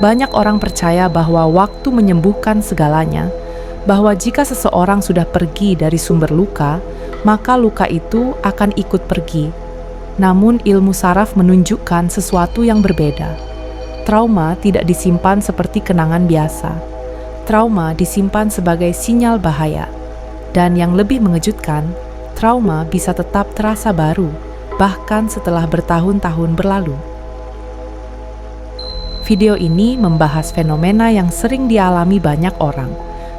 Banyak orang percaya bahwa waktu menyembuhkan segalanya, bahwa jika seseorang sudah pergi dari sumber luka, maka luka itu akan ikut pergi. Namun ilmu saraf menunjukkan sesuatu yang berbeda. Trauma tidak disimpan seperti kenangan biasa. Trauma disimpan sebagai sinyal bahaya. Dan yang lebih mengejutkan, trauma bisa tetap terasa baru, bahkan setelah bertahun-tahun berlalu. Video ini membahas fenomena yang sering dialami banyak orang.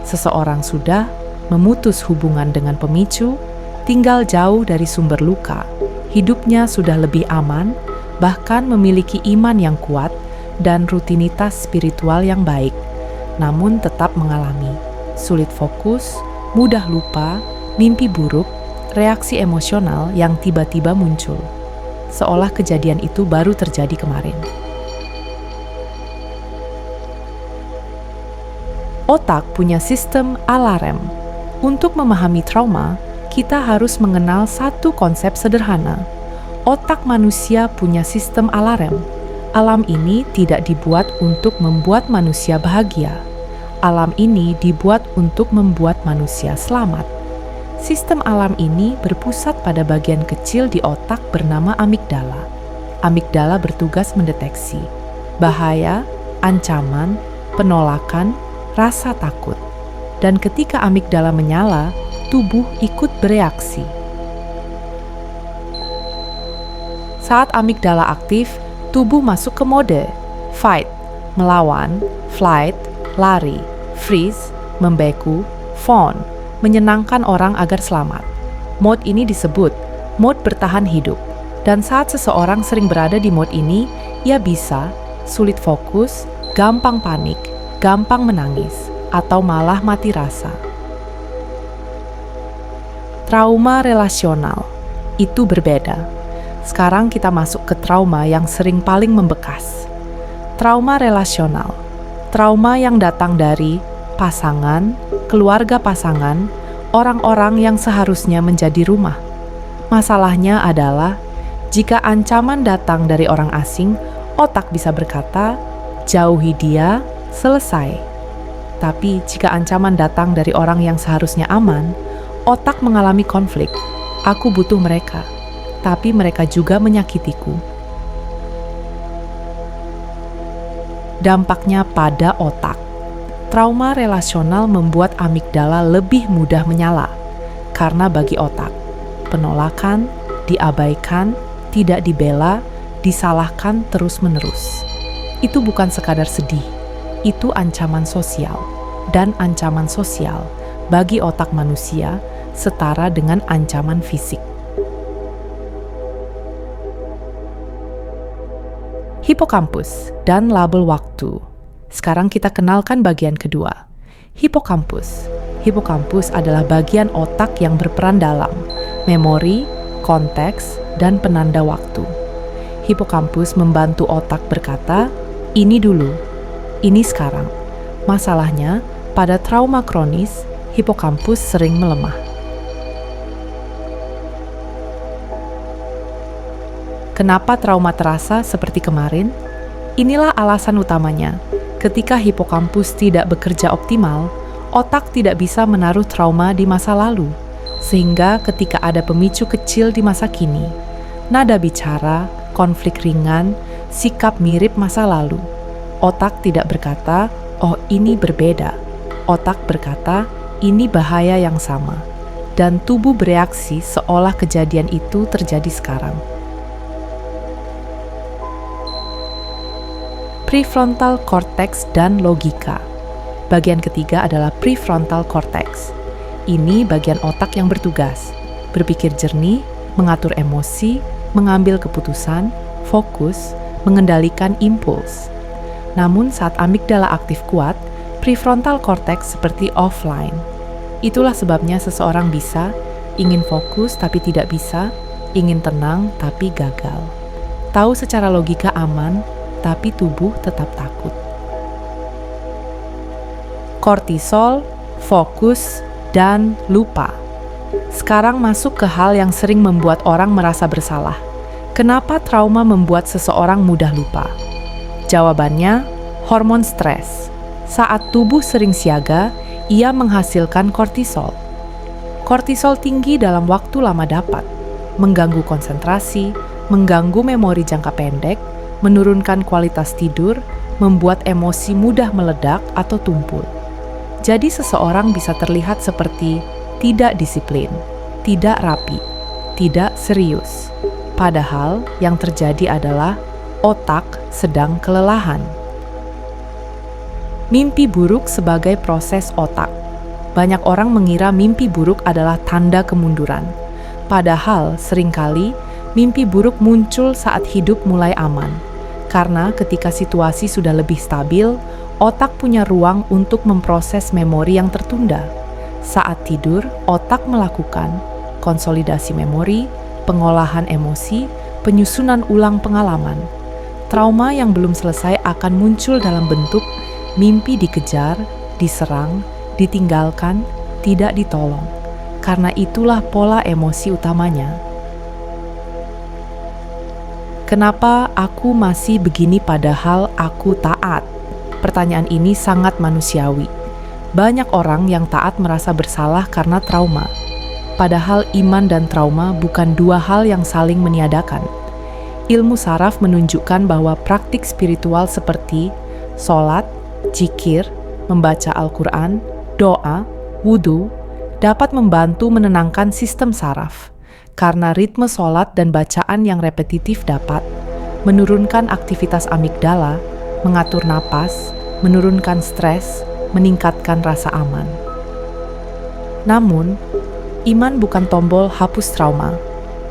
Seseorang sudah memutus hubungan dengan pemicu, tinggal jauh dari sumber luka, hidupnya sudah lebih aman, bahkan memiliki iman yang kuat dan rutinitas spiritual yang baik, namun tetap mengalami sulit fokus, mudah lupa, mimpi buruk, reaksi emosional yang tiba-tiba muncul, seolah kejadian itu baru terjadi kemarin. Otak punya sistem alarm. Untuk memahami trauma, kita harus mengenal satu konsep sederhana. Otak manusia punya sistem alarm. Alarm ini tidak dibuat untuk membuat manusia bahagia. Alarm ini dibuat untuk membuat manusia selamat. Sistem alarm ini berpusat pada bagian kecil di otak bernama amigdala. Amigdala bertugas mendeteksi bahaya, ancaman, penolakan, rasa takut. Dan ketika amigdala menyala, tubuh ikut bereaksi. Saat amigdala aktif, tubuh masuk ke mode fight, melawan, flight, lari, freeze, membeku, fawn, menyenangkan orang agar selamat. Mode ini disebut mode bertahan hidup. Dan saat seseorang sering berada di mode ini, ia bisa sulit fokus, gampang panik, gampang menangis, atau malah mati rasa. Trauma relasional itu berbeda. Sekarang kita masuk ke trauma yang sering paling membekas. Trauma relasional, trauma yang datang dari pasangan, keluarga pasangan, orang-orang yang seharusnya menjadi rumah. Masalahnya adalah, jika ancaman datang dari orang asing, otak bisa berkata, jauhi dia, selesai. Tapi jika ancaman datang dari orang yang seharusnya aman, otak mengalami konflik. Aku butuh mereka, tapi mereka juga menyakitiku. Dampaknya pada otak. Trauma relasional membuat amigdala lebih mudah menyala. Karena bagi otak, penolakan, diabaikan, tidak dibela, disalahkan terus-menerus. Itu bukan sekadar sedih. Itu ancaman sosial, dan ancaman sosial bagi otak manusia setara dengan ancaman fisik. Hipokampus dan label waktu. Sekarang kita kenalkan bagian kedua. Hipokampus. Hipokampus adalah bagian otak yang berperan dalam memori, konteks, dan penanda waktu. Hipokampus membantu otak berkata, ini dulu, ini sekarang. Masalahnya, pada trauma kronis, hipokampus sering melemah. Kenapa trauma terasa seperti kemarin? Inilah alasan utamanya. Ketika hipokampus tidak bekerja optimal, otak tidak bisa menaruh trauma di masa lalu. Sehingga ketika ada pemicu kecil di masa kini, nada bicara, konflik ringan, sikap mirip masa lalu, otak tidak berkata, oh ini berbeda. Otak berkata, ini bahaya yang sama. Dan tubuh bereaksi seolah kejadian itu terjadi sekarang. Prefrontal cortex dan logika. Bagian ketiga adalah prefrontal cortex. Ini bagian otak yang bertugas, berpikir jernih, mengatur emosi, mengambil keputusan, fokus, mengendalikan impuls. Namun saat amigdala aktif kuat, prefrontal cortex seperti offline. Itulah sebabnya seseorang bisa ingin fokus tapi tidak bisa, ingin tenang tapi gagal. Tahu secara logika aman, tapi tubuh tetap takut. Kortisol, fokus, dan lupa. Sekarang masuk ke hal yang sering membuat orang merasa bersalah. Kenapa trauma membuat seseorang mudah lupa? Jawabannya, Hormon stres. Saat tubuh sering siaga, ia menghasilkan kortisol. Kortisol tinggi dalam waktu lama dapat mengganggu konsentrasi, mengganggu memori jangka pendek, menurunkan kualitas tidur, membuat emosi mudah meledak atau tumpul. Jadi seseorang bisa terlihat seperti tidak disiplin, tidak rapi, tidak serius. Padahal yang terjadi adalah otak sedang kelelahan. Mimpi buruk sebagai proses otak. Banyak orang mengira mimpi buruk adalah tanda kemunduran. Padahal seringkali mimpi buruk muncul saat hidup mulai aman. Karena ketika situasi sudah lebih stabil, otak punya ruang untuk memproses memori yang tertunda. Saat tidur, otak melakukan konsolidasi memori, pengolahan emosi, penyusunan ulang pengalaman. Trauma yang belum selesai akan muncul dalam bentuk mimpi dikejar, diserang, ditinggalkan, tidak ditolong. Karena itulah pola emosi utamanya. Kenapa aku masih begini padahal aku taat? Pertanyaan ini sangat manusiawi. Banyak orang yang taat merasa bersalah karena trauma. Padahal iman dan trauma bukan dua hal yang saling meniadakan. Ilmu saraf menunjukkan bahwa praktik spiritual seperti sholat, zikir, membaca Al-Quran, doa, wudhu, dapat membantu menenangkan sistem saraf. Karena ritme sholat dan bacaan yang repetitif dapat menurunkan aktivitas amigdala, mengatur napas, menurunkan stres, meningkatkan rasa aman. Namun, iman bukan tombol hapus trauma.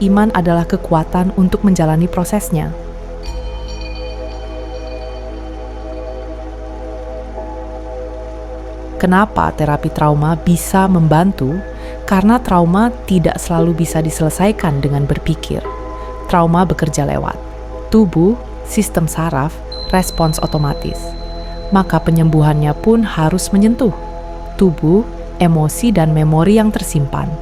Iman adalah kekuatan untuk menjalani prosesnya. Kenapa terapi trauma bisa membantu? Karena trauma tidak selalu bisa diselesaikan dengan berpikir. Trauma bekerja lewat tubuh, sistem saraf, respons otomatis. Maka penyembuhannya pun harus menyentuh tubuh, emosi, dan memori yang tersimpan.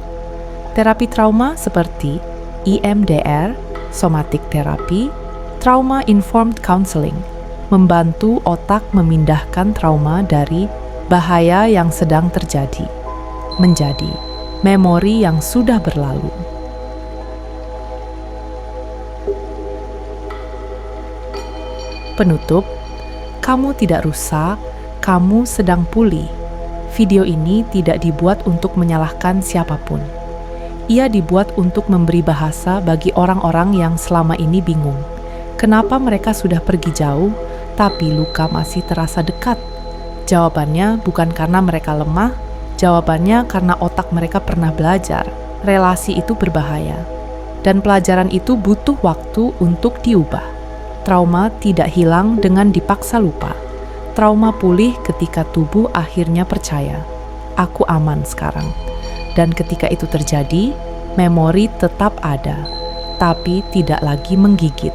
Terapi trauma seperti EMDR, somatic therapy, trauma informed counseling, membantu otak memindahkan trauma dari bahaya yang sedang terjadi menjadi memori yang sudah berlalu. Penutup, kamu tidak rusak, kamu sedang pulih. Video ini tidak dibuat untuk menyalahkan siapapun. Ia dibuat untuk memberi bahasa bagi orang-orang yang selama ini bingung. Kenapa mereka sudah pergi jauh, tapi luka masih terasa dekat? Jawabannya bukan karena mereka lemah, jawabannya karena otak mereka pernah belajar. Relasi itu berbahaya. Dan pelajaran itu butuh waktu untuk diubah. Trauma tidak hilang dengan dipaksa lupa. Trauma pulih ketika tubuh akhirnya percaya, aku aman sekarang. Dan ketika itu terjadi, memori tetap ada, tapi tidak lagi menggigit.